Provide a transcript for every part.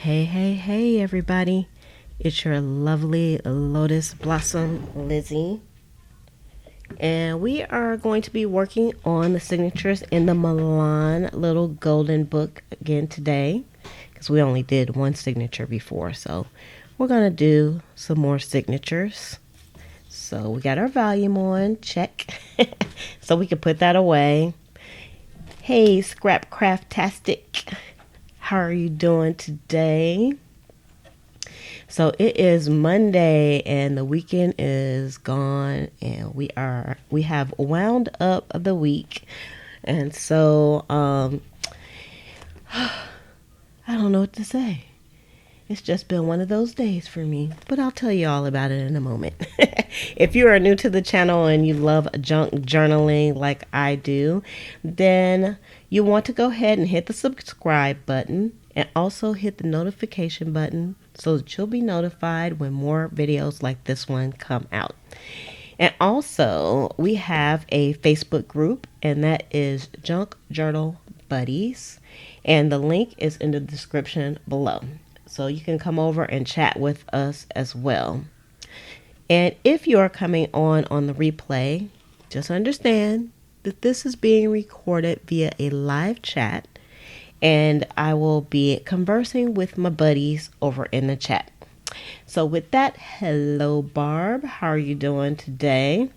Hey, everybody. It's your lovely Lotus Blossom Lizzie. And we are going to be working on the signatures in the Milan little golden book again today. Because we only did one signature before. So we're going to do some more signatures. So we got our volume on. Check. So we can put that away. Hey, Scrap Craftastic. How are you doing today? So it is Monday and the weekend is gone and we have wound up the week. And so I don't know what to say. It's just been one of those days for me, but I'll tell you all about it in a moment. If you are new to the channel and you love junk journaling like I do, then you want to go ahead and hit the subscribe button and also hit the notification button so that you'll be notified when more videos like this one come out. And also, we have a Facebook group, and that is Junk Journal Buddies, and the link is in the description below. So you can come over and chat with us as well. And if you are coming on the replay, just understand that this is being recorded via a live chat, and I will be conversing with my buddies over in the chat. So with that, hello Barb, how are you doing today?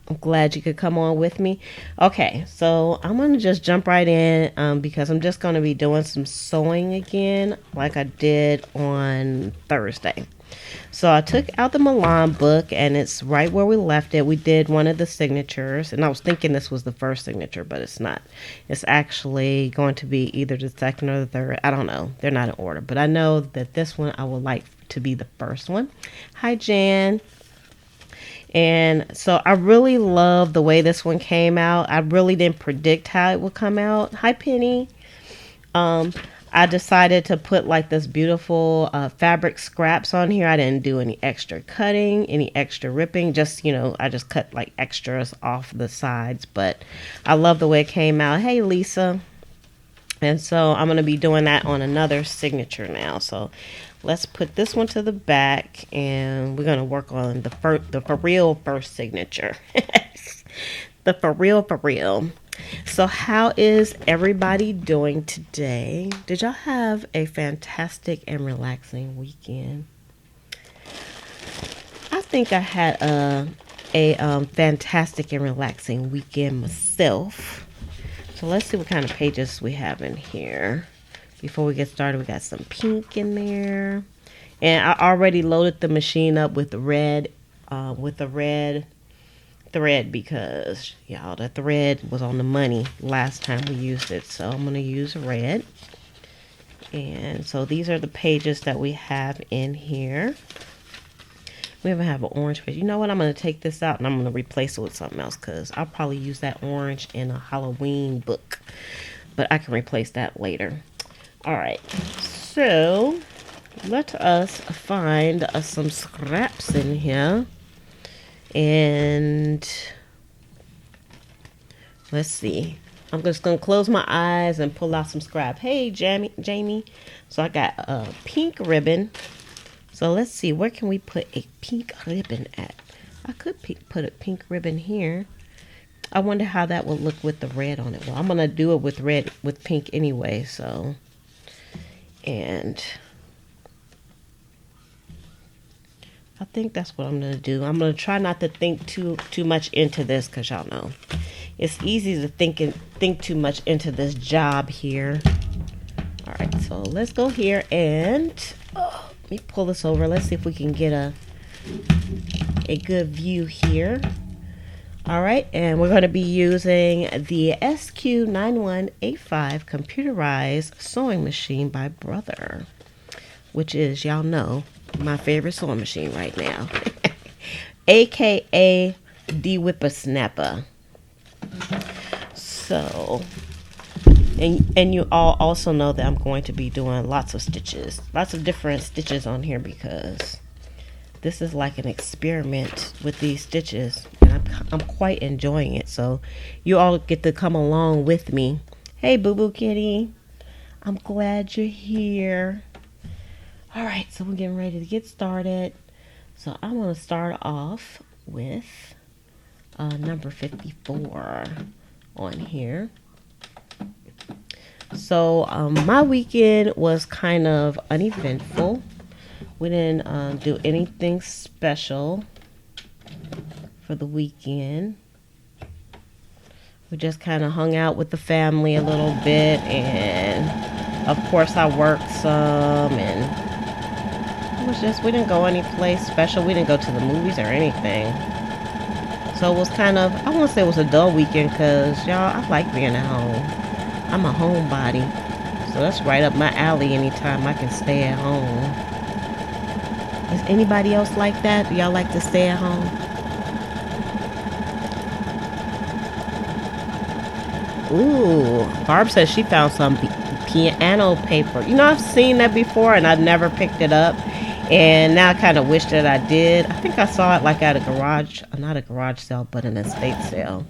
I'm glad you could come on with me. Okay, so I'm going to just jump right in because I'm just going to be doing some sewing again like I did on Thursday. So I took out the Milan book and it's right where we left it. We did one of the signatures and I was thinking this was the first signature, but it's not. It's actually going to be either the second or the third. I don't know. They're not in order, but I know that this one I would like to be the first one. Hi, Jan. And so I really love the way this one came out. I really didn't predict how it would come out. Hi, Penny. I decided to put like this beautiful fabric scraps on here. I didn't do any extra cutting, any extra ripping. Just, I just cut like extras off the sides. But I love the way it came out. Hey, Lisa. And so I'm going to be doing that on another signature now. So let's put this one to the back and we're going to work on the for real first signature. The for real. So how is everybody doing today? Did y'all have a fantastic and relaxing weekend? I think I had a fantastic and relaxing weekend myself. So let's see what kind of pages we have in here. Before we get started, we got some pink in there. And I already loaded the machine up with the red thread because, y'all, the thread was on the money last time we used it. So I'm going to use red. And so these are the pages that we have in here. We even have an orange page. You know what? I'm going to take this out and I'm going to replace it with something else because I'll probably use that orange in a Halloween book. But I can replace that later. All right. So let us find some scraps in here. And let's see. I'm just going to close my eyes and pull out some scrap. Hey, Jamie. So I got a pink ribbon. So let's see. Where can we put a pink ribbon at? I could put a pink ribbon here. I wonder how that would look with the red on it. Well, I'm going to do it with pink anyway. So, and I think that's what I'm going to do. I'm going to try not to think too much into this because y'all know it's easy to think too much into this job here. All right, so let's go here and let me pull this over. Let's see if we can get a good view here. All right, and we're going to be using the SQ9185 computerized sewing machine by Brother, which is, y'all know, my favorite sewing machine right now. AKA the Whippersnapper. So, and you all also know that I'm going to be doing lots of different stitches on here because this is like an experiment with these stitches and I'm quite enjoying it. So you all get to come along with me. Hey, Boo Boo Kitty. I'm glad you're here. All right, so we're getting ready to get started. So I'm going to start off with number 54 on here. So my weekend was kind of uneventful. We didn't do anything special for the weekend. We just kind of hung out with the family a little bit, and of course I worked some, and it was just, we didn't go any place special. We didn't go to the movies or anything. So it was kind of, I won't say it was a dull weekend, because y'all, I like being at home. I'm a homebody, so that's right up my alley. Anytime I can stay at home. Is anybody else like that? Do y'all like to stay at home? Ooh, Barb says she found some piano paper. You know, I've seen that before and I've never picked it up. And now I kind of wish that I did. I think I saw it like at a garage, not a garage sale, but an estate sale.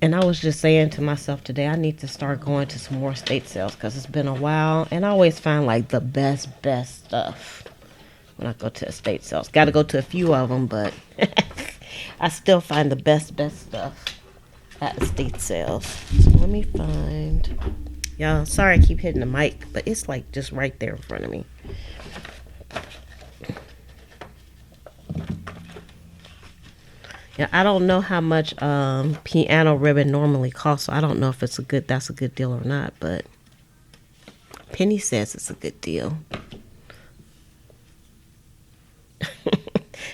And I was just saying to myself today, I need to start going to some more estate sales because it's been a while. And I always find like the best stuff when I go to estate sales. Got to go to a few of them, but I still find the best stuff at estate sales. So let me find. Y'all, sorry I keep hitting the mic, but it's like just right there in front of me. Yeah, I don't know how much piano ribbon normally costs, so I don't know if that's a good deal or not, but Penny says it's a good deal.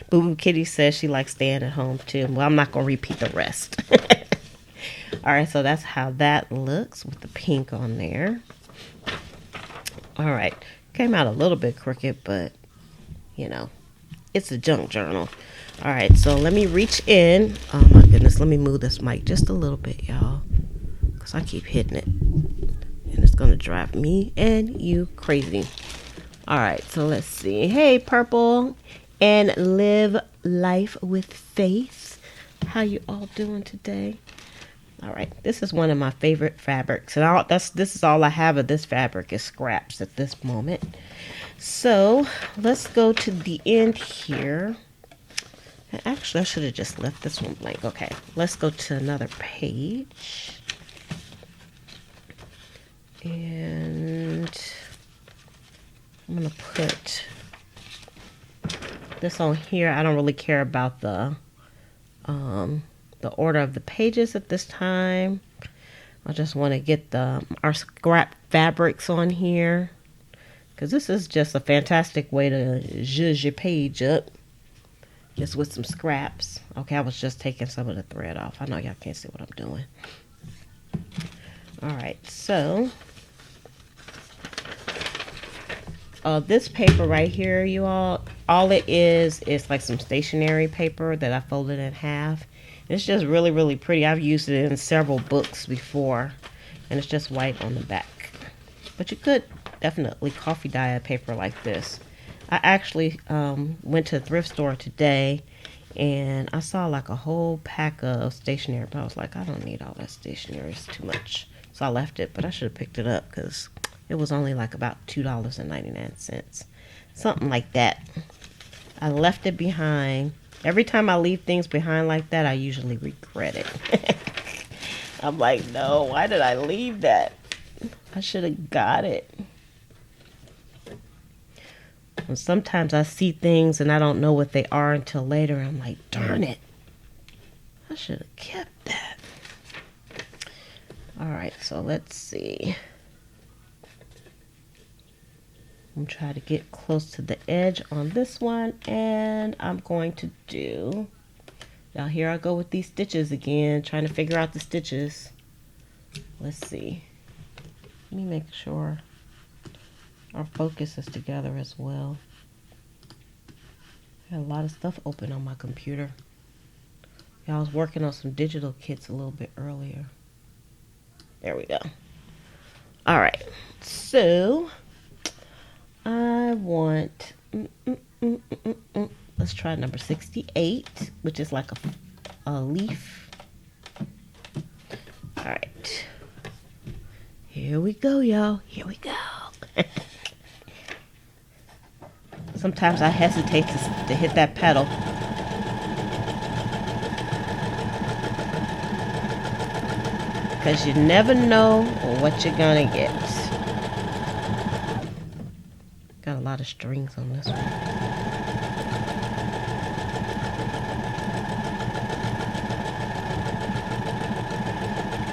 Boo Boo Kitty says she likes staying at home too. Well, I'm not going to repeat the rest. Alright, so that's how that looks with the pink on there. Alright, came out a little bit crooked, but you know, it's a junk journal. Alright, so let me reach in. Oh my goodness, let me move this mic just a little bit, y'all, because I keep hitting it. And it's going to drive me and you crazy. Alright, so let's see. Hey, Purple and Live Life with Faith. How you all doing today? Alright, this is one of my favorite fabrics. And this is all I have of this fabric is scraps at this moment. So, let's go to the end here. Actually, I should have just left this one blank. Okay, let's go to another page. And I'm going to put this on here. I don't really care about the order of the pages at this time. I just want to get our scrap fabrics on here, because this is just a fantastic way to zhuzh your page up. Just with some scraps. Okay, I was just taking some of the thread off. I know y'all can't see what I'm doing. Alright, so this paper right here, you all it is like some stationery paper that I folded in half. It's just really pretty. I've used it in several books before, and it's just white on the back. But you could definitely coffee dye a paper like this. I actually went to the thrift store today, and I saw like a whole pack of stationery, but I was like, I don't need all that stationery. It's too much. So I left it, but I should have picked it up because it was only like about $2.99. Something like that. I left it behind. Every time I leave things behind like that, I usually regret it. I'm like, no, why did I leave that? I should have got it. And sometimes I see things and I don't know what they are until later. I'm like, darn it. I should have kept that. Alright, so let's see. I'm trying to get close to the edge on this one. And I'm going to do... Now here I go with these stitches again. Trying to figure out the stitches. Let's see. Let me make sure our focus is together as well. I had a lot of stuff open on my computer. Yeah, I was working on some digital kits a little bit earlier. There we go. Alright, so I want let's try number 68, which is like a leaf. Alright, here Here we go, y'all. Here we go. Sometimes I hesitate to hit that pedal. Because you never know what you're gonna get. Got a lot of strings on this one.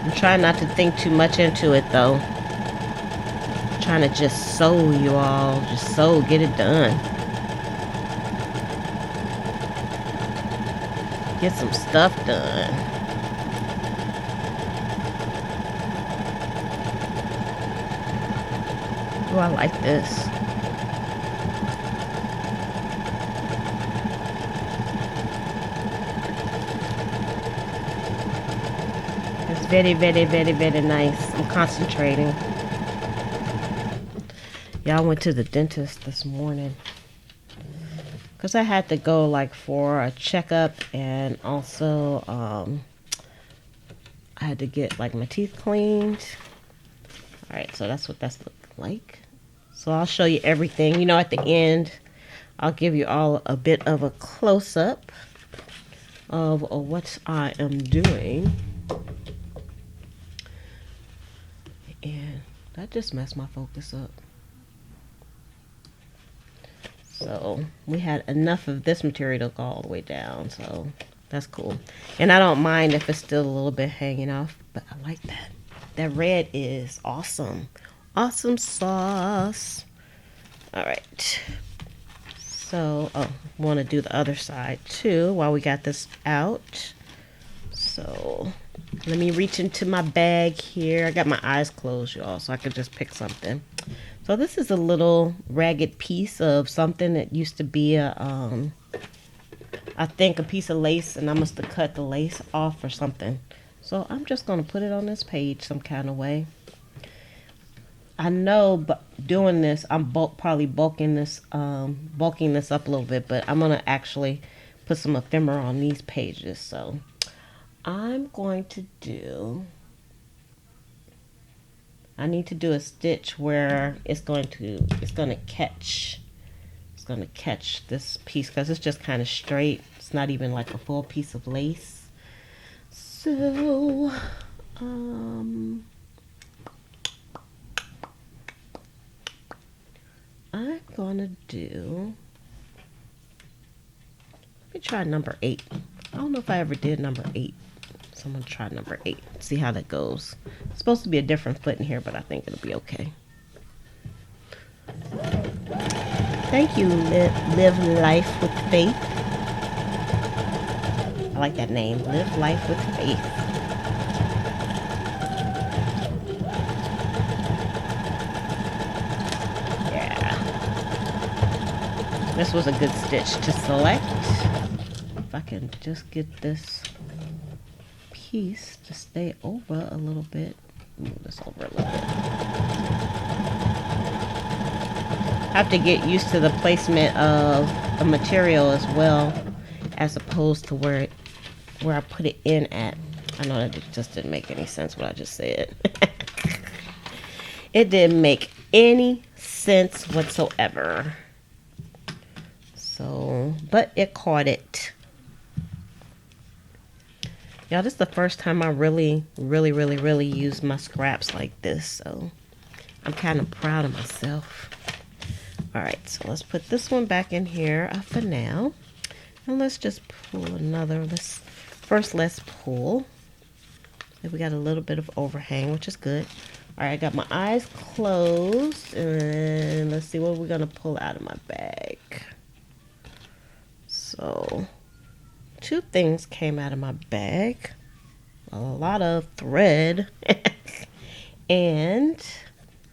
I'm trying not to think too much into it though. I'm trying to just sew, you all. Just sew, get it done. Get some stuff done. Oh, I like this. It's very, very, very, very nice. I'm concentrating. Yeah, I went to the dentist this morning because I had to go like for a checkup, and also I had to get like my teeth cleaned. All right, so that's what that's looking like. So I'll show you everything. You know, at the end, I'll give you all a bit of a close-up of what I am doing. And that just messed my focus up. So we had enough of this material to go all the way down, so that's cool. And I don't mind if it's still a little bit hanging off, but I like that. That red is awesome. Awesome sauce. All right. So, want to do the other side too while we got this out. So, let me reach into my bag here. I got my eyes closed, y'all, so I could just pick something. So this is a little ragged piece of something that used to be I think a piece of lace, and I must have cut the lace off or something. So I'm just going to put it on this page some kind of way. I know, but doing this, I'm probably bulking this up a little bit, but I'm going to actually put some ephemera on these pages. So I'm going to do, I need to do a stitch where it's going to catch this piece, because it's just kind of straight. It's not even like a full piece of lace. So, I'm gonna do, let me try number 8. I don't know if I ever did number 8. So I'm gonna try number 8. See how that goes. It's supposed to be a different foot in here, but I think it'll be okay. Thank you, Live Life with Faith. I like that name, Live Life with Faith. This was a good stitch to select. If I can just get this piece to stay over a little bit. Move this over a little bit. I have to get used to the placement of the material as well, as opposed to where I put it in at. I know that just didn't make any sense what I just said. It didn't make any sense whatsoever. So, but it caught it. Y'all, this is the first time I really used my scraps like this. So, I'm kind of proud of myself. Alright, so let's put this one back in here for now. And let's just pull another. Let's pull. And we got a little bit of overhang, which is good. Alright, I got my eyes closed. And let's see what we're going to pull out of my bag. So, 2 things came out of my bag. A lot of thread. And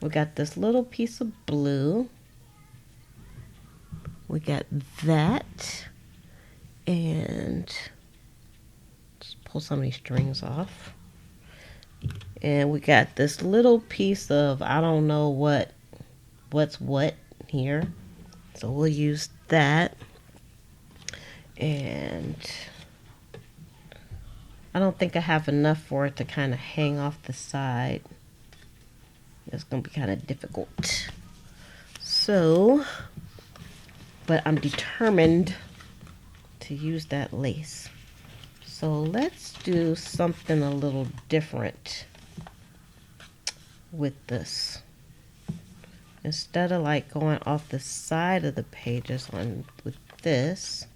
we got this little piece of blue. We got that. And just pull some of these strings off. And we got this little piece of, I don't know what's what here. So we'll use that. And I don't think I have enough for it to kind of hang off the side. it's gonna be kind of difficult. So, but I'm determined to use that lace. So let's do something a little different with this. Instead of like going off the side of the pages on with this,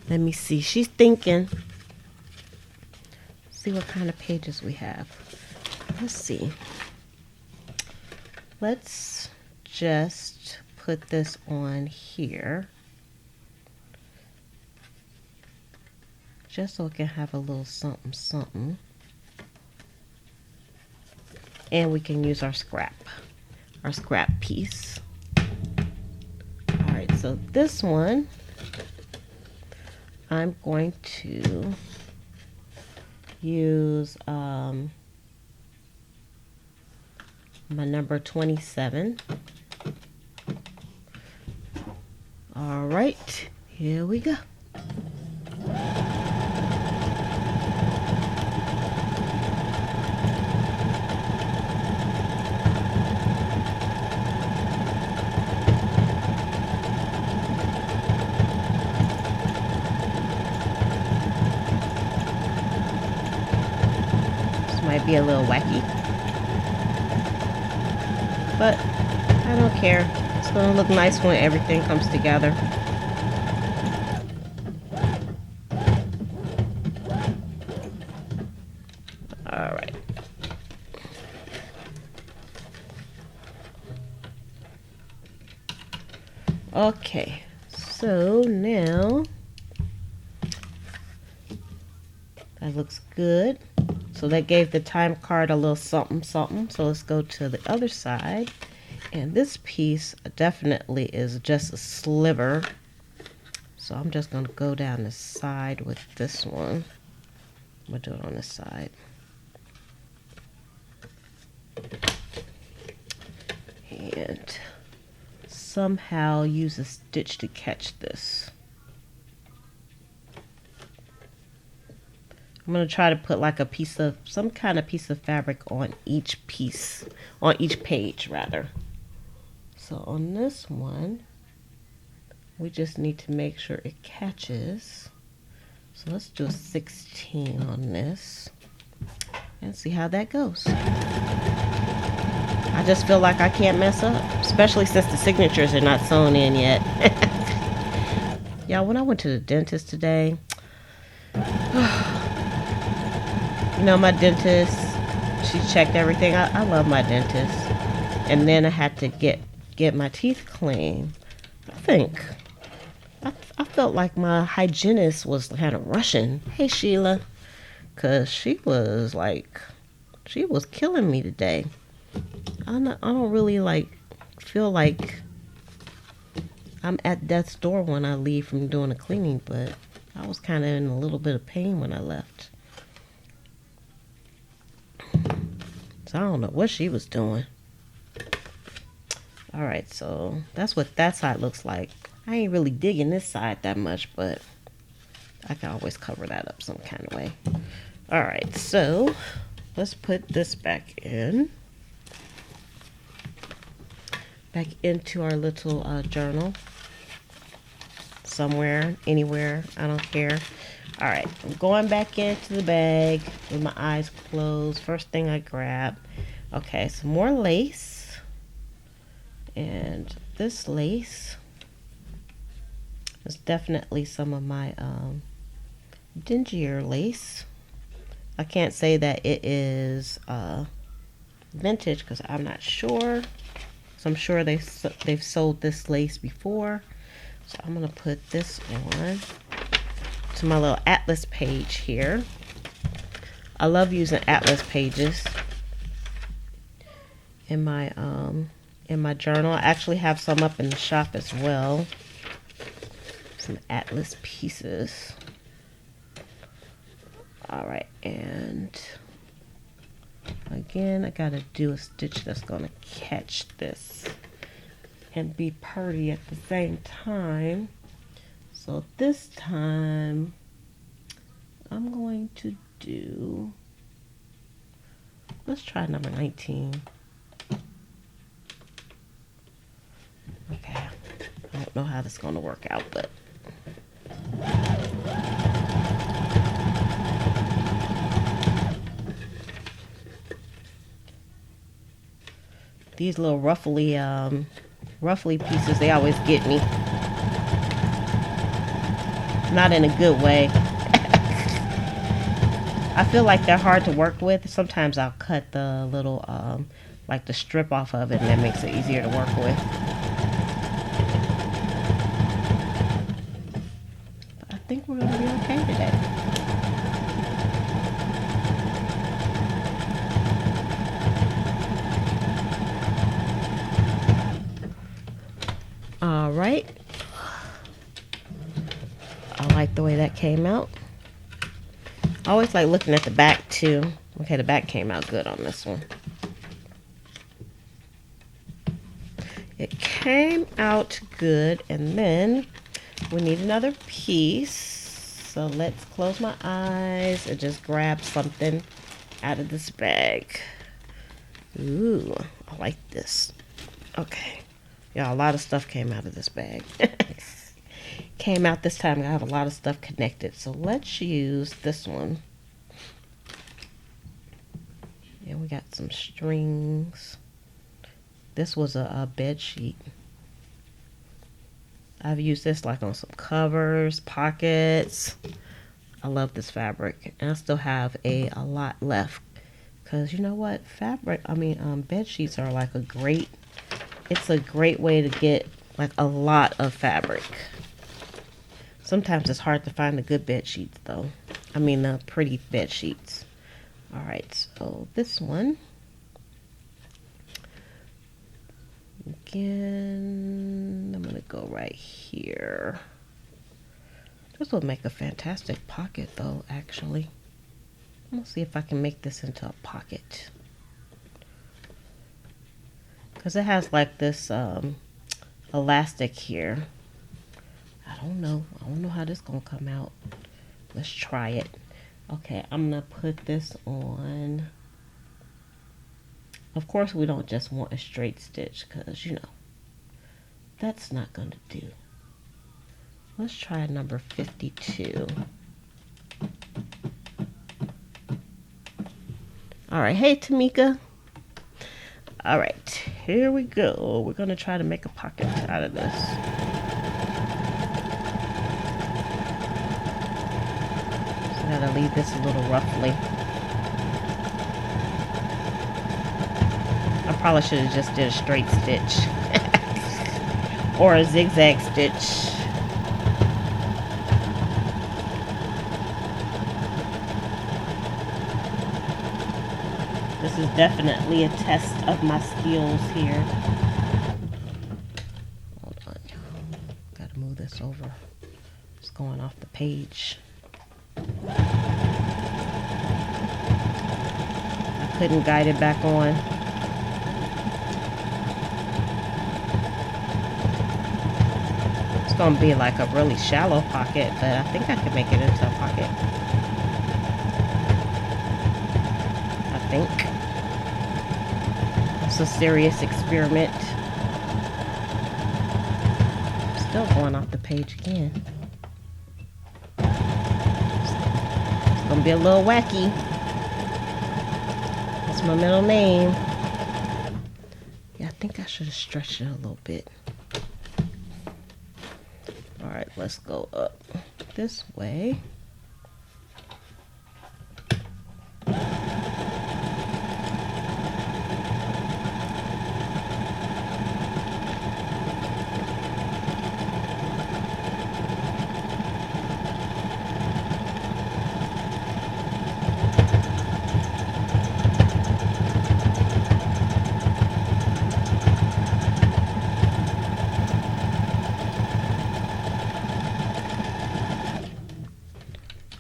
let me see. She's thinking. See what kind of pages we have. Let's see. Let's just put this on here, just so it can have a little something something, and we can use our scrap piece. All right, so this one I'm going to use my number 27. All right, here we go. Might be a little wacky, but I don't care. It's gonna look nice when everything comes together. All right. Okay, so now that looks good. So that gave the time card a little something something. So let's go to the other side. And this piece definitely is just a sliver. So I'm just going to go down the side with this one. I'm going to do it on this side. And somehow use a stitch to catch this. I'm going to try to put like some kind of piece of fabric on each piece, on each page rather. So on this one, we just need to make sure it catches. So let's do a 16 on this and see how that goes. I just feel like I can't mess up, especially since the signatures are not sewn in yet. Y'all, when I went to the dentist today, you know, my dentist, she checked everything. I love my dentist. And then I had to get my teeth cleaned. I felt like my hygienist was kind of rushing. Hey, Sheila. Because she was killing me today. I don't really feel like I'm at death's door when I leave from doing a cleaning, but I was kind of in a little bit of pain when I left. So I don't know what she was doing. All right, so that's what that side looks like. I ain't really digging this side that much, but I can always cover that up some kind of way. All right, so let's put this back into our little journal. Somewhere, anywhere, I don't care. All right, I'm going back into the bag with my eyes closed. First thing I grab, okay, some more lace. And this lace is definitely some of my dingier lace. I can't say that it is vintage because I'm not sure. So I'm sure they've sold this lace before. So I'm gonna put this on to my little atlas page here. I love using atlas pages in my journal. I actually have some up in the shop as well. Some atlas pieces. All right, and again, I gotta do a stitch that's gonna catch this and be purty at the same time. So this time, I'm going to do, let's try number 19. Okay, I don't know how this is going to work out, but these little ruffly pieces, they always get me. Not in a good way. I feel like they're hard to work with. Sometimes I'll cut the little, like the strip off of it, and that makes it easier to work with. But I think we're going to be okay today. All right. I like the way that came out. I always like looking at the back too. Okay, the back came out good on this one. It came out good, and then we need another piece. So let's close my eyes and just grab something out of this bag. Ooh, I like this. Okay. Yeah, a lot of stuff came out of this bag. Came out this time. I have a lot of stuff connected. So let's use this one. And we got some strings. This was a bed sheet. I've used this like on some covers, pockets. I love this fabric. And I still have a lot left. Because you know what? Bed sheets are like it's a great way to get like a lot of fabric. Sometimes it's hard to find the good bed sheets though. The pretty bed sheets. All right, so this one. Again, I'm gonna go right here. This will make a fantastic pocket though, actually. I'm gonna see if I can make this into a pocket. Because it has like this elastic here. I don't know how this gonna come out. Let's try it. Okay, I'm gonna put this on. Of course, we don't just want a straight stitch because, that's not gonna do. Let's try number 52. All right, hey Tamika. All right, here we go. We're gonna try to make a pocket out of this. Gotta leave this a little roughly. I probably should have just did a straight stitch or a zigzag stitch. This is definitely a test of my skills here. Hold on, gotta move this over. It's going off the page. I couldn't guide it back on. It's gonna be like a really shallow pocket, but I think I can make it into a pocket. I think. It's a serious experiment. Still going off the page again. Gonna be a little wacky. That's my middle name. Yeah, I think I should have stretched it a little bit. All right, let's go up this way.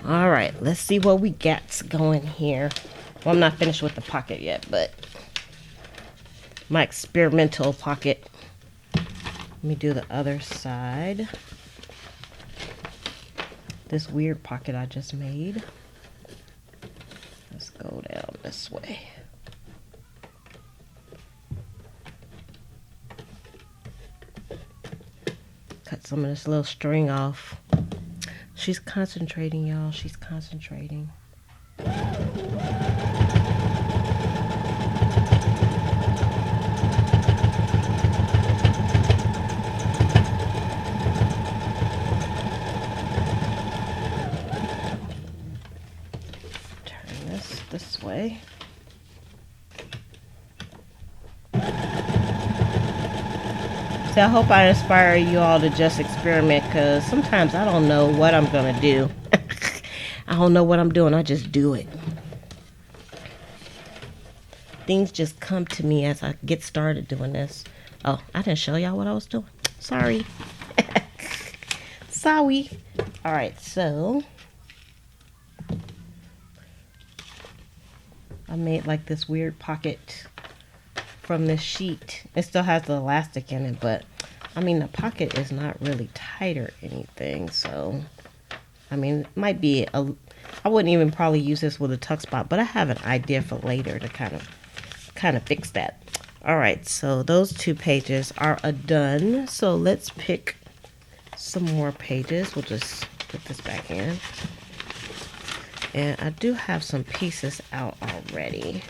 All right, let's see what we got going here. Well, I'm not finished with the pocket yet, but my experimental pocket. Let me do the other side. This weird pocket I just made. cut some of this little string off. She's concentrating, y'all. She's concentrating. Turn this way. So I hope I inspire you all to just experiment, because sometimes I don't know what I'm going to do. I don't know what I'm doing. I just do it. Things just come to me as I get started doing this. Oh, I didn't show y'all what I was doing. Sorry. Sorry. All right, so I made like this weird pocket from this sheet. It still has the elastic in it, but I mean the pocket is not really tight or anything, so I mean it might be a, I wouldn't even probably use this with a tuck spot, but I have an idea for later to kind of fix that. All right, so those 2 pages are done, so let's pick some more pages. We'll just put this back in, and I do have some pieces out already.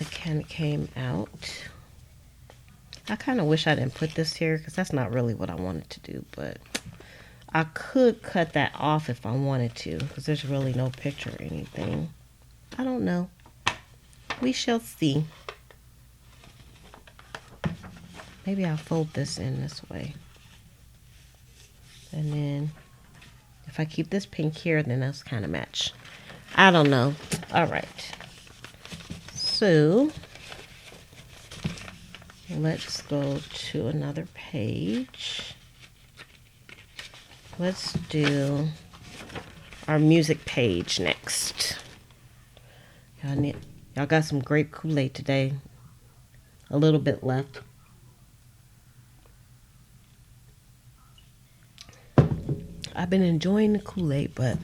It came out. I kind of wish I didn't put this here, because that's not really what I wanted to do, but I could cut that off if I wanted to, because there's really no picture or anything. I don't know. We shall see. Maybe I'll fold this in this way. And then if I keep this pink here, then that's kind of match. I don't know. All right. So let's go to another page. Let's do our music page next. Y'all got some grape Kool-Aid today. A little bit left. I've been enjoying the Kool-Aid, but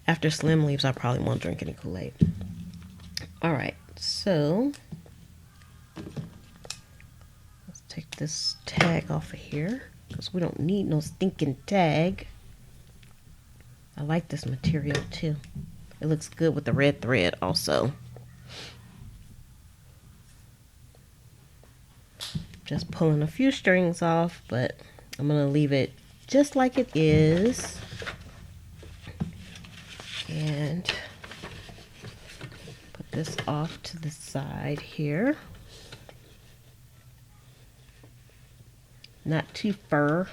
after Slim leaves, I probably won't drink any Kool-Aid. All right, so let's take this tag off of here, because we don't need no stinking tag. I like this material too. It looks good with the red thread also. Just pulling a few strings off, but I'm going to leave it just like it is. And put this off to the side here. Not too fur.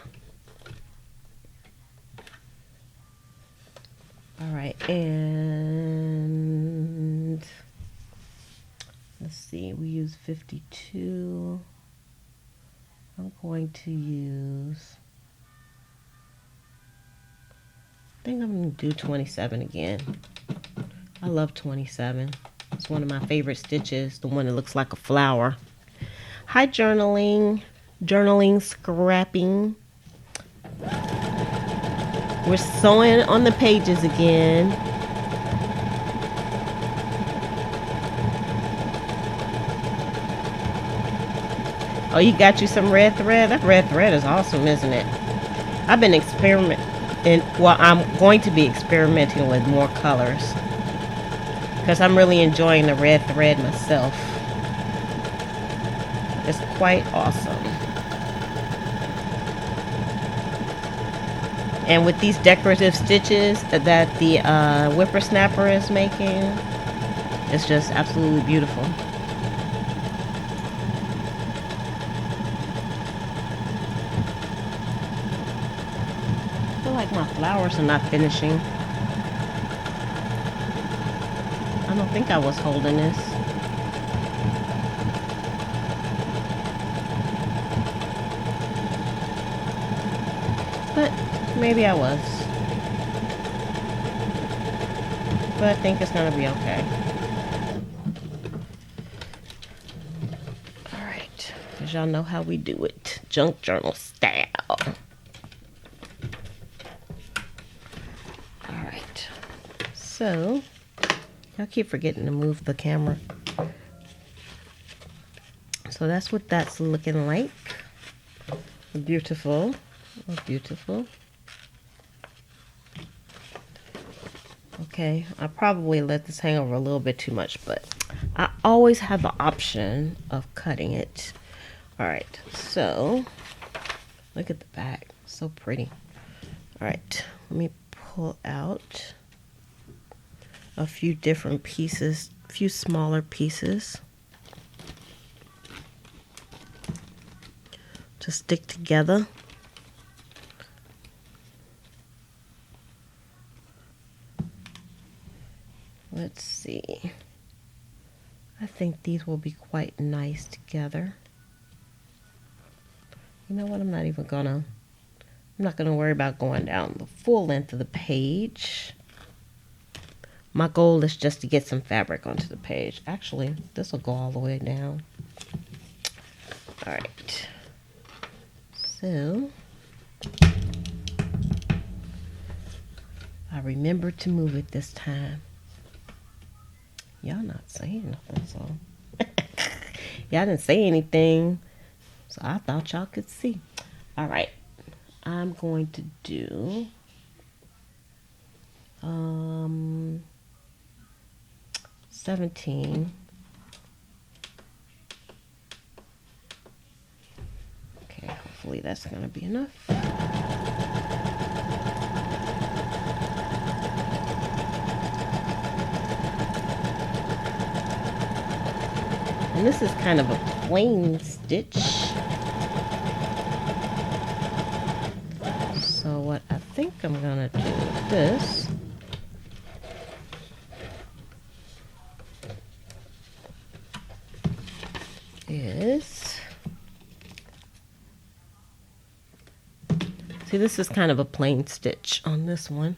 All right, and let's see, we use 52. I'm going to use, I think I'm going to do 27 again. I love 27. It's one of my favorite stitches, the one that looks like a flower. Hi, journaling, scrapping. We're sewing on the pages again. Oh, you got you some red thread? That red thread is awesome, isn't it? I've been experimenting, well, I'm going to be experimenting with more colors, because I'm really enjoying the red thread myself. It's quite awesome. And with these decorative stitches that the whippersnapper is making, it's just absolutely beautiful. I feel like my flowers are not finishing. I don't think I was holding this. But maybe I was. But I think it's going to be okay. Alright. Because y'all know how we do it. Junk journal style. Alright. So, y'all keep forgetting to move the camera. So that's what that's looking like. Beautiful. Oh, beautiful. Okay, I probably let this hang over a little bit too much, but I always have the option of cutting it. All right, so look at the back, so pretty. All right, let me pull out a few different pieces, a few smaller pieces to stick together. Let's see. I think these will be quite nice together. You know what? I'm not gonna worry about going down the full length of the page. My goal is just to get some fabric onto the page. Actually, this will go all the way down. All right. So I remembered to move it this time. Y'all not saying nothing, so y'all didn't say anything, so I thought y'all could see. All right, I'm going to do 17. Okay, hopefully that's gonna be enough. And this is kind of a plain stitch. So what I think I'm gonna do with this is, see, this is kind of a plain stitch on this one.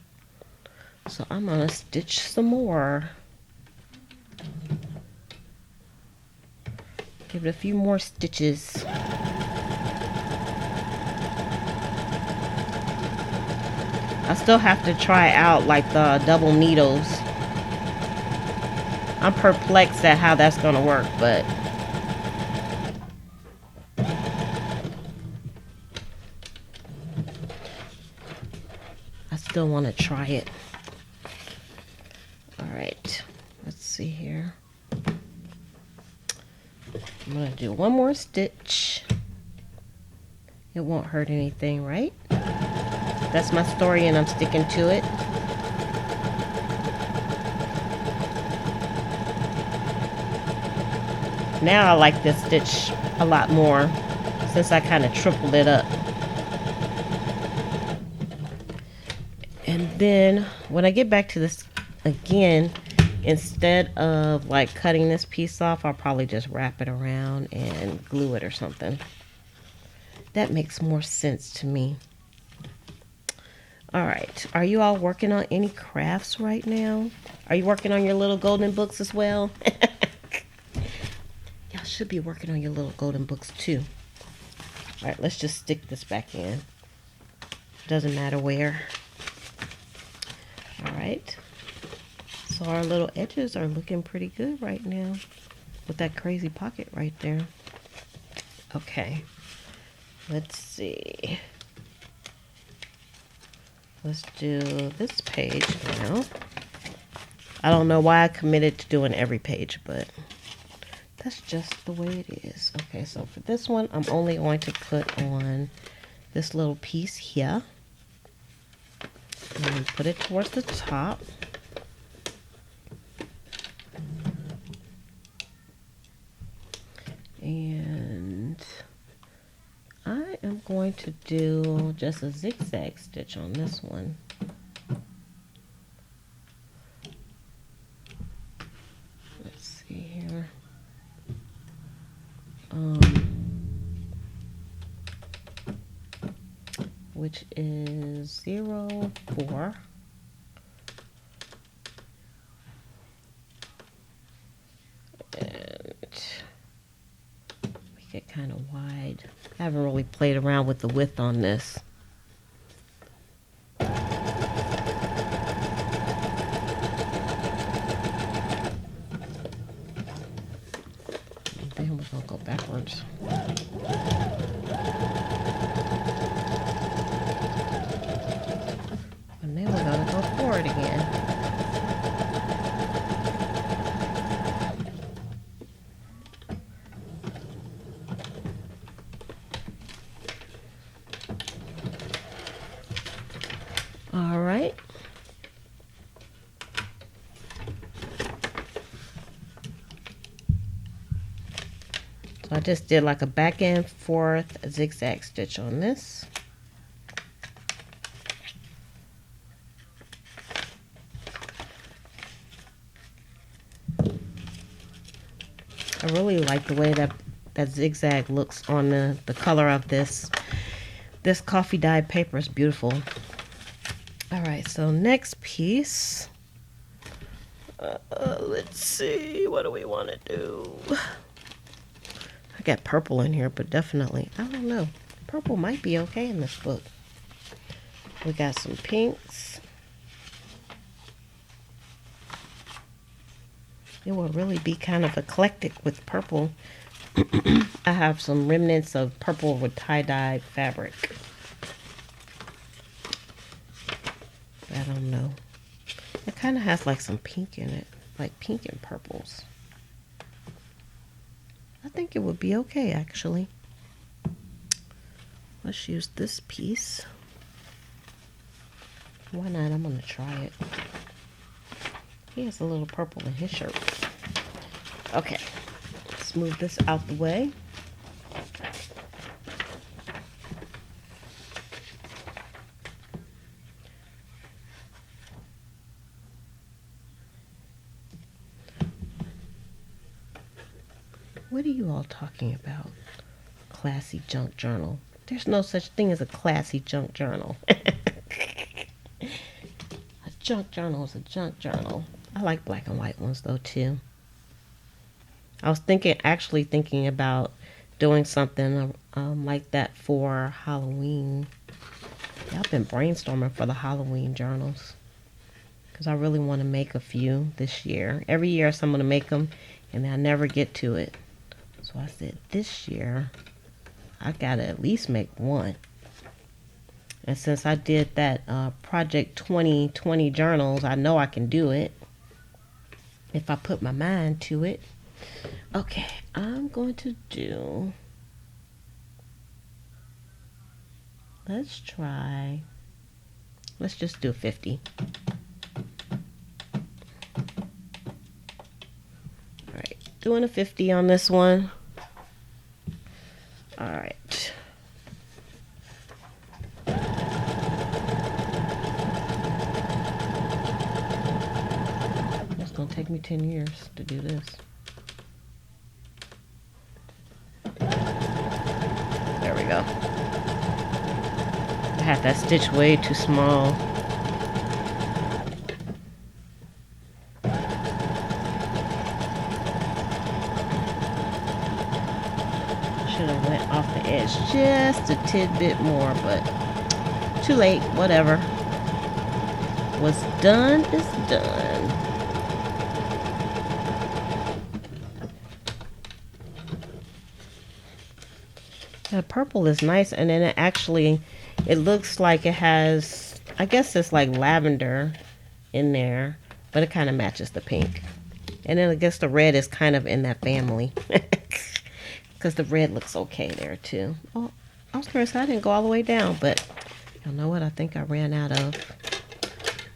So I'm gonna stitch some more. Give it a few more stitches. I still have to try out like the double needles. I'm perplexed at how that's gonna work, but I still want to try it. All right, let's see here. I'm gonna do one more stitch. It won't hurt anything, right? That's my story and I'm sticking to it. Now I like this stitch a lot more since I kind of tripled it up. And then when I get back to this again, instead of like cutting this piece off, I'll probably just wrap it around and glue it or something. That makes more sense to me. All right, are you all working on any crafts right now? Are you working on your little golden books as well? Y'all should be working on your little golden books too. All right, let's just stick this back in. Doesn't matter where. All right. So our little edges are looking pretty good right now with that crazy pocket right there. Okay, let's see. Let's do this page now. I don't know why I committed to doing every page, but that's just the way it is. Okay, so for this one, I'm only going to put on this little piece here. And put it towards the top. And I am going to do just a zigzag stitch on this one. Let's see here. Which is 0, 4. And make it kind of wide. I haven't really played around with the width on this. And then we're gonna go backwards. And then we're going to go forward again. All right. So I just did like a back and forth zigzag stitch on this. I really like the way that zigzag looks on the color of this coffee dyed paper. Is beautiful. All right, so next piece. Let's see, what do we want to do? I got purple in here, but definitely, I don't know. Purple might be okay in this book. We got some pinks. It will really be kind of eclectic with purple. I have some remnants of purple with tie-dye fabric. I don't know. It kind of has like some pink in it, like pink and purples. I think it would be okay, actually. Let's use this piece. Why not? I'm going to try it. He has a little purple in his shirt. Okay, let's move this out the way. What are you all talking about? Classy junk journal. There's no such thing as a classy junk journal. A junk journal is a junk journal. I like black and white ones though too. I was actually thinking about doing something like that for Halloween. Yeah, I've been brainstorming for the Halloween journals because I really want to make a few this year. Every year I'm going to make them and I never get to it. So I said this year I got to at least make one. And since I did that Project 2020 journals, I know I can do it if I put my mind to it. Okay, I'm going to do, let's just do 50. All right, doing a 50 on this one. All right. It's gonna take me 10 years to do this. There we go. I had that stitch way too small. Should have went off the edge just a tidbit more, but too late, whatever. What's done is done. The purple is nice, and then it looks like it has, I guess it's like lavender in there, but it kind of matches the pink. And then I guess the red is kind of in that family. Because the red looks okay there too. Oh, I was curious, I didn't go all the way down, but you know what? I think I ran out of,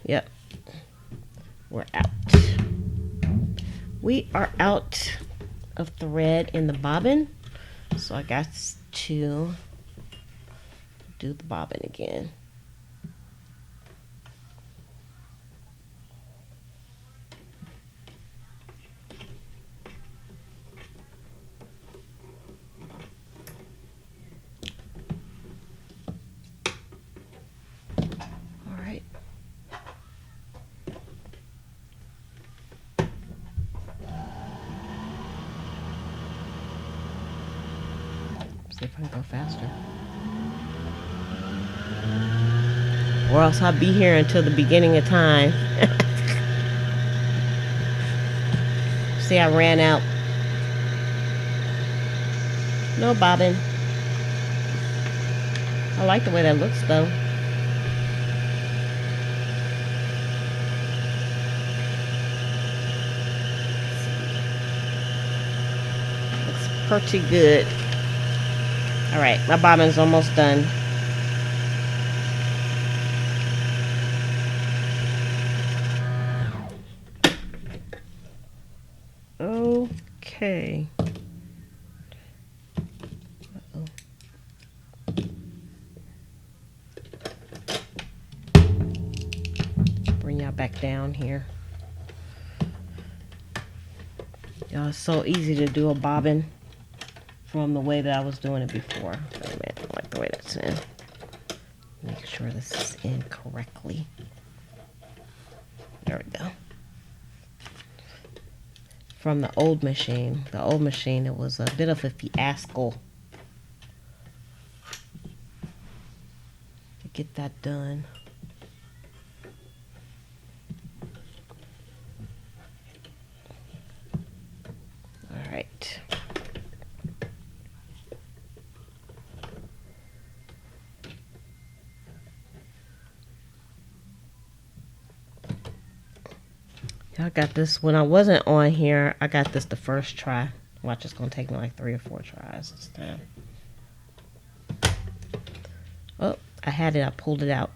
yep, we're out. We are out of thread in the bobbin, so I got to do the bobbin again. All right. See if I can go faster. Or else I'll be here until the beginning of time. See, I ran out. No bobbin. I like the way that looks though. It's pretty good. All right, my bobbin's almost done. Okay. Uh-oh. Bring y'all back down here. Y'all, it's so easy to do a bobbin from the way that I was doing it before. Wait a minute, I don't like the way that's in. Make sure this is in correctly. There we go. From the old machine. The old machine, it was a bit of a fiasco to get that done. All right. I got this when I wasn't on here. I got this the first try. Watch, it's gonna take me like 3 or 4 tries this time. Oh, I had it. I pulled it out.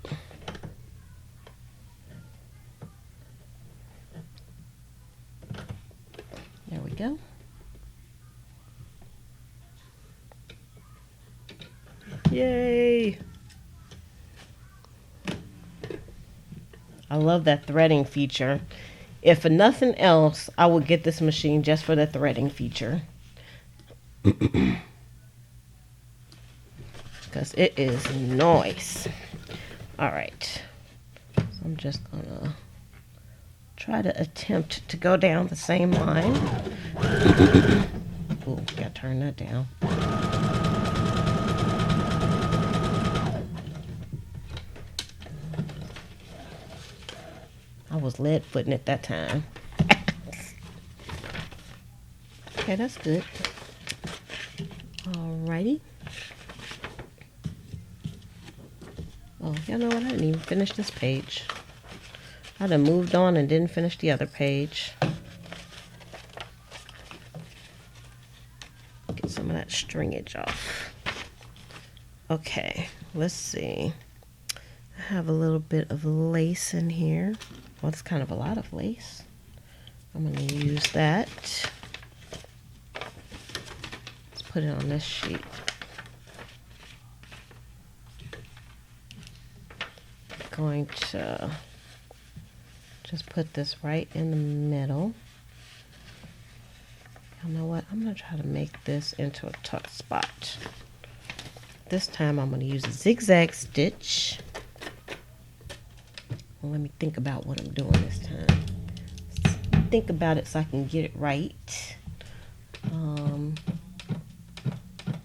There we go. Yay! I love that threading feature. If for nothing else, I would get this machine just for the threading feature. Because it is nice. Alright. So I'm just going to try to attempt to go down the same line. Ooh, gotta turn that down. I was lead footing it that time. Okay, that's good. Alrighty. Oh, you know what? I didn't even finish this page. I'd have moved on and didn't finish the other page. Get some of that stringage off. Okay, let's see. I have a little bit of lace in here. Well, it's kind of a lot of lace. I'm going to use that. Let's put it on this sheet. Going to just put this right in the middle. You know what? I'm going to try to make this into a tuck spot. This time I'm going to use a zigzag stitch. Well, let me think about what I'm doing this time. Think about it so I can get it right.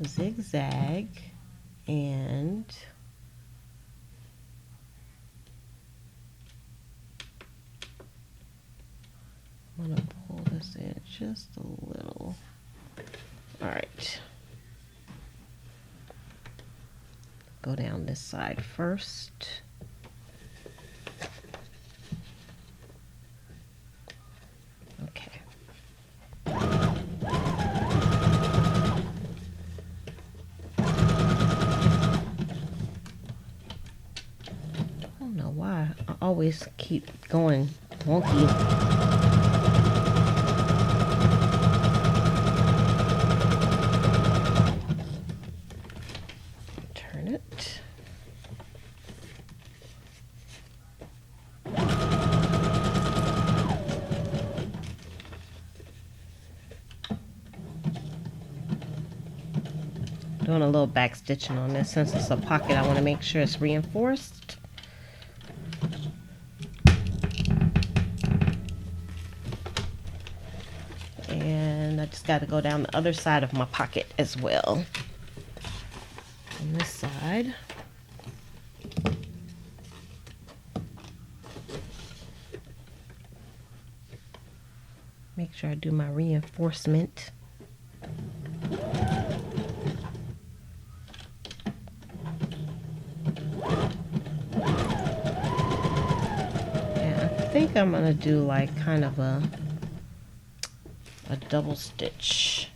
Zigzag and I'm going to pull this in just a little. All right. Go down this side first. Okay. I don't know why I always keep going wonky. Turn it. Doing a little back stitching on this since it's a pocket. I want to make sure it's reinforced. And I just got to go down the other side of my pocket as well. On this side. Make sure I do my reinforcement. I think I'm gonna do like kind of a double stitch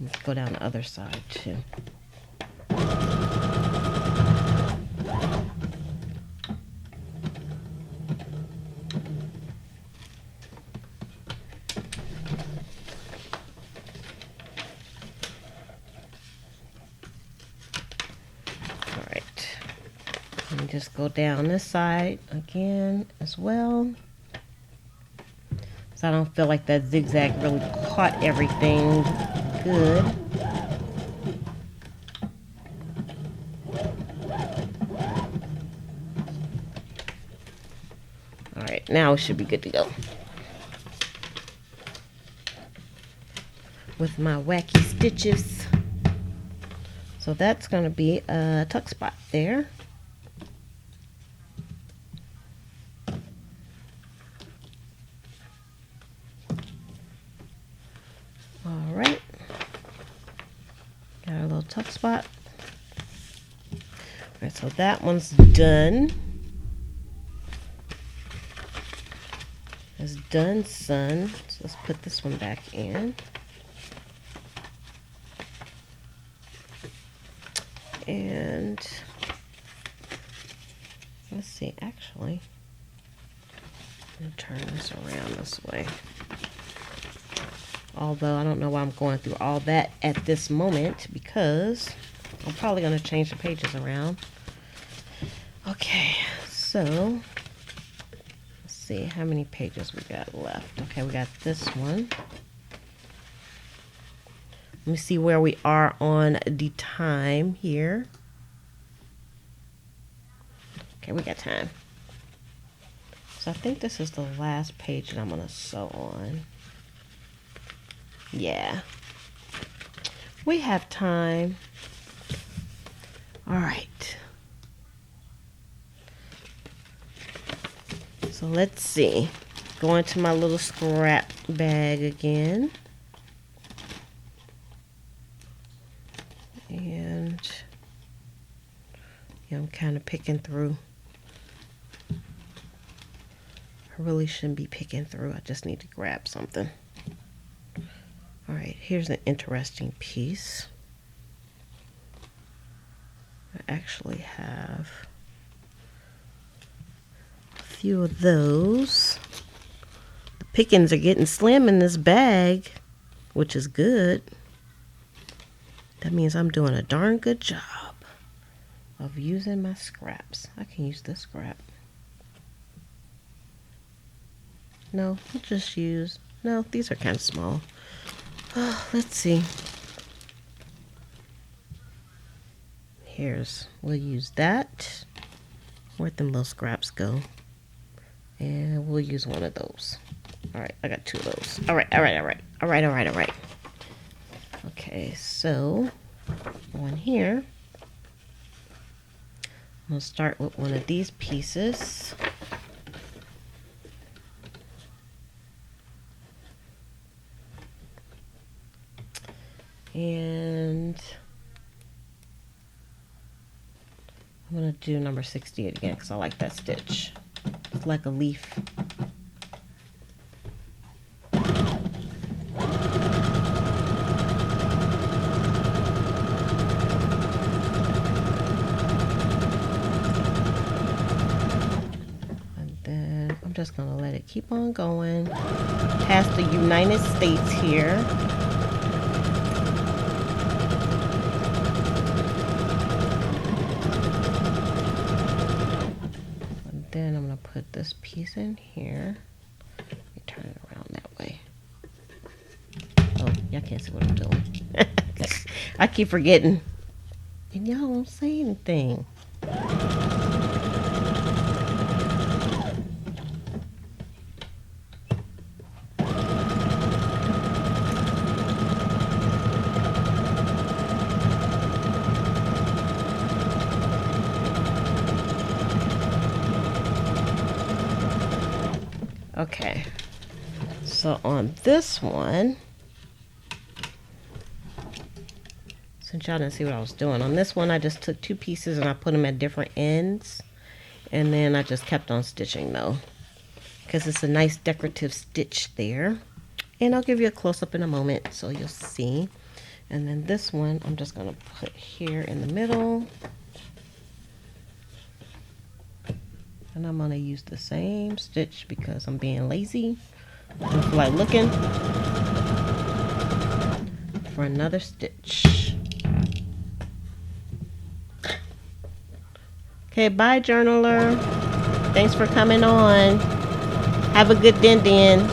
Let's go down the other side too. And just go down this side again as well. So I don't feel like that zigzag really caught everything good. All right, now it should be good to go. With my wacky stitches. So that's going to be a tuck spot there. All right, got a little tuck spot. All right, so that one's done. It's done, son. So let's put this one back in. And let's see, actually, I'm going to turn this around this way. Although I don't know why I'm going through all that at this moment, because I'm probably going to change the pages around. Okay, so let's see how many pages we got left. Okay, we got this one. Let me see where we are on the time here. Okay, we got time. So I think this is the last page that I'm going to sew on. Yeah, we have time. All right. So let's see. Go into my little scrap bag again. And yeah, I'm kind of picking through. I really shouldn't be picking through. I just need to grab something. All right, here's an interesting piece. I actually have a few of those. The pickings are getting slim in this bag, which is good. That means I'm doing a darn good job of using my scraps. I can use this scrap. No, I'll just use, no, these are kind of small. Let's see. We'll use that. Where'd them little scraps go? And we'll use one of those. All right, I got two of those. All right. Okay, so on here, we'll start with one of these pieces. And I'm going to do number 68 again because I like that stitch. It's like a leaf. And then I'm just going to let it keep on going past the United States here. Then I'm going to put this piece in here. Let me turn it around that way. Oh, y'all can't see what I'm doing. I keep forgetting. And y'all don't say anything. Okay, so on this one, since y'all didn't see what I was doing, on this one I just took two pieces and I put them at different ends, and then I just kept on stitching though, because it's a nice decorative stitch there. And I'll give you a close-up in a moment so you'll see. And then this one I'm just gonna put here in the middle. And I'm gonna use the same stitch because I'm being lazy. I don't feel like looking for another stitch. Okay, bye journaler. Thanks for coming on. Have a good din.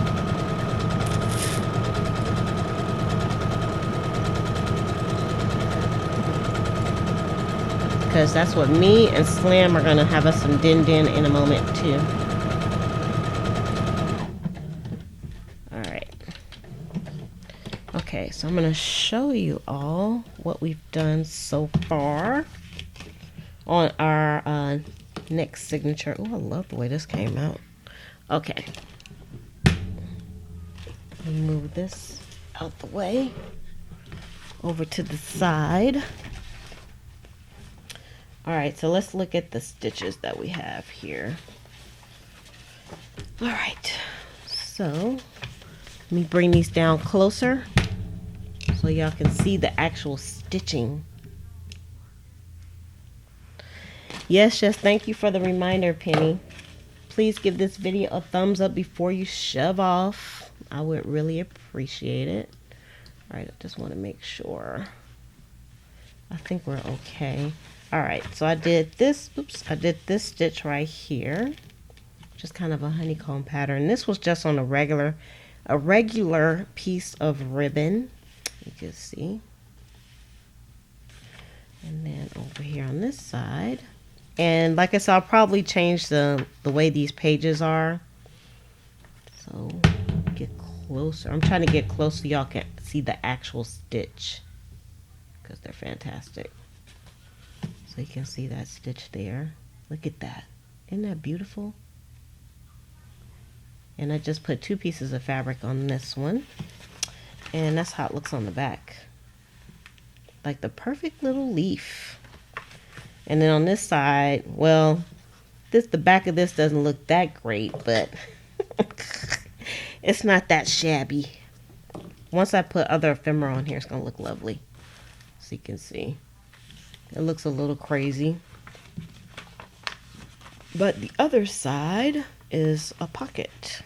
Because that's what me and Slim are going to have us some din in a moment too. Alright. Okay, so I'm going to show you all what we've done so far on our next signature. Oh, I love the way this came out. Okay. Let me move this out the way. Over to the side. Alright, so let's look at the stitches that we have here. Alright, so let me bring these down closer so y'all can see the actual stitching. Yes, thank you for the reminder, Penny. Please give this video a thumbs up before you shove off. I would really appreciate it. Alright, I just want to make sure. I think we're okay. Alright, so I did this, I did this stitch right here. Just kind of a honeycomb pattern. This was just on a regular piece of ribbon. You can see. And then over here on this side. And like I said, I'll probably change the way these pages are. So get closer. I'm trying to get close so y'all can see the actual stitch. Because they're fantastic. So you can see that stitch there. Look at that. Isn't that beautiful? And I just put 2 pieces of fabric on this one. And that's how it looks on the back. Like the perfect little leaf. And then on this side, well, the back of this doesn't look that great, but it's not that shabby. Once I put other ephemera on here, it's going to look lovely. So you can see. It looks a little crazy. But the other side is a pocket.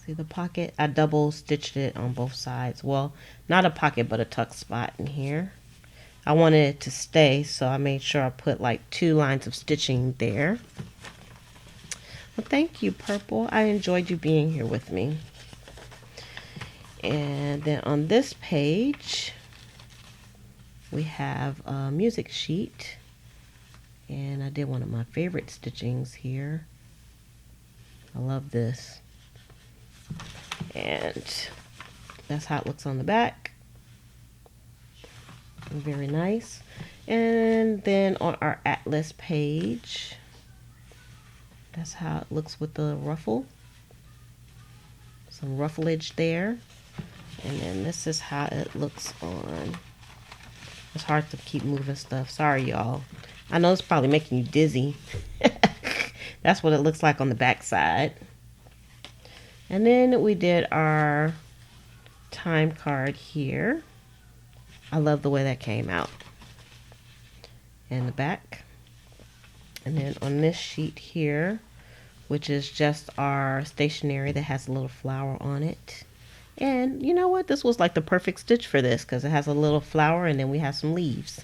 See the pocket? I double stitched it on both sides. Well, not a pocket, but a tuck spot in here. I wanted it to stay, so I made sure I put like 2 lines of stitching there. Well, thank you, Purple. I enjoyed you being here with me. And then on this page, we have a music sheet. And I did one of my favorite stitchings here. I love this. And that's how it looks on the back. Very nice. And then on our atlas page, that's how it looks with the ruffle. Some ruffleage there. And then this is how it looks on. It's hard to keep moving stuff. Sorry, y'all. I know it's probably making you dizzy. That's what it looks like on the back side. And then we did our time card here. I love the way that came out. And the back. And then on this sheet here, which is just our stationery that has a little flower on it. And you know what? This was like the perfect stitch for this because it has a little flower and then we have some leaves.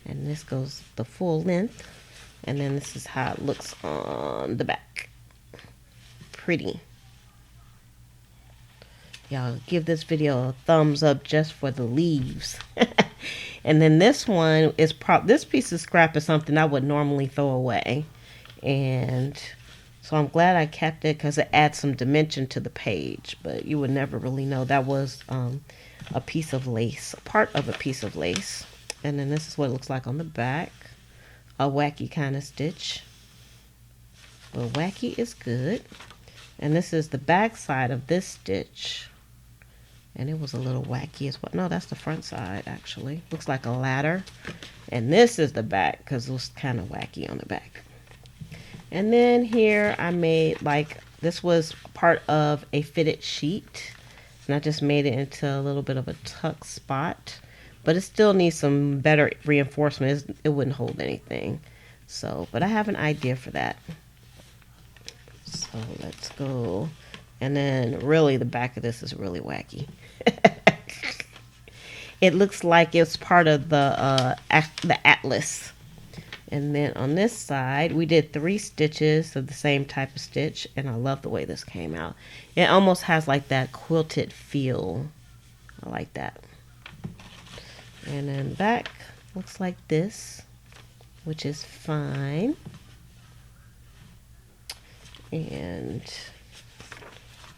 And this goes the full length. And then this is how it looks on the back. Pretty. Y'all give this video a thumbs up just for the leaves. And then this one is this piece of scrap is something I would normally throw away. And so I'm glad I kept it because it adds some dimension to the page. But you would never really know that was a piece of lace, a part of a piece of lace. And then this is what it looks like on the back. A wacky kind of stitch. But wacky is good. And this is the back side of this stitch. And it was a little wacky as well. No, that's the front side, actually. Looks like a ladder. And this is the back, because it was kind of wacky on the back. And then here I made, like, this was part of a fitted sheet And I just made it into a little bit of a tuck spot. But it still needs some better reinforcement. It wouldn't hold anything. So, but I have an idea for that. So let's go. And then really the back of this is really wacky. It looks like it's part of the atlas. And then on this side, we did 3 stitches of the same type of stitch. And I love the way this came out. It almost has like that quilted feel. I like that. And then back looks like this, which is fine. And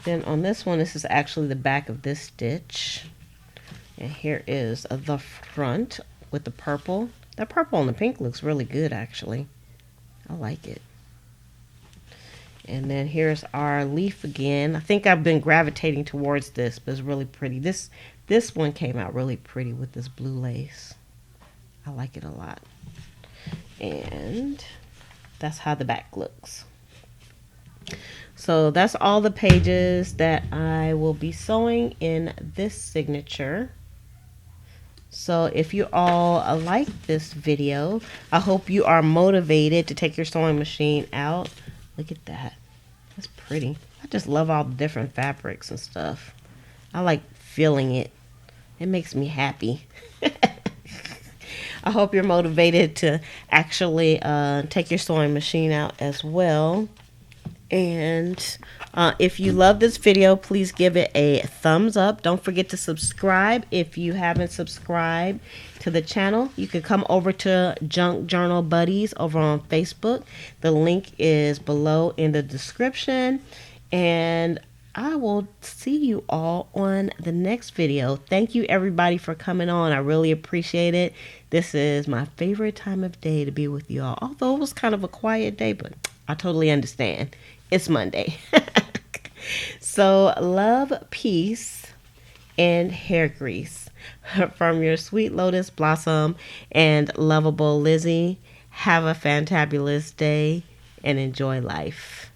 then on this one, this is actually the back of this stitch. And here is the front with the purple. That purple and the pink looks really good, actually. I like it. And then here's our leaf again. I think I've been gravitating towards this, but it's really pretty. This one came out really pretty with this blue lace. I like it a lot. And that's how the back looks. So that's all the pages that I will be sewing in this signature. So if you all like this video, I hope you are motivated to take your sewing machine out. Look at that. That's pretty. I just love all the different fabrics and stuff. I like feeling it. It makes me happy. I hope you're motivated to actually take your sewing machine out as well. And if you love this video, please give it a thumbs up. Don't forget to subscribe if you haven't subscribed to the channel. You can come over to Junk Journal Buddies over on Facebook. The link is below in the description. And I will see you all on the next video. Thank you everybody for coming on. I really appreciate it. This is my favorite time of day to be with you all. Although it was kind of a quiet day, but I totally understand. It's Monday. So love, peace, and hair grease from your sweet lotus blossom and lovable Lizzie. Have a fantabulous day and enjoy life.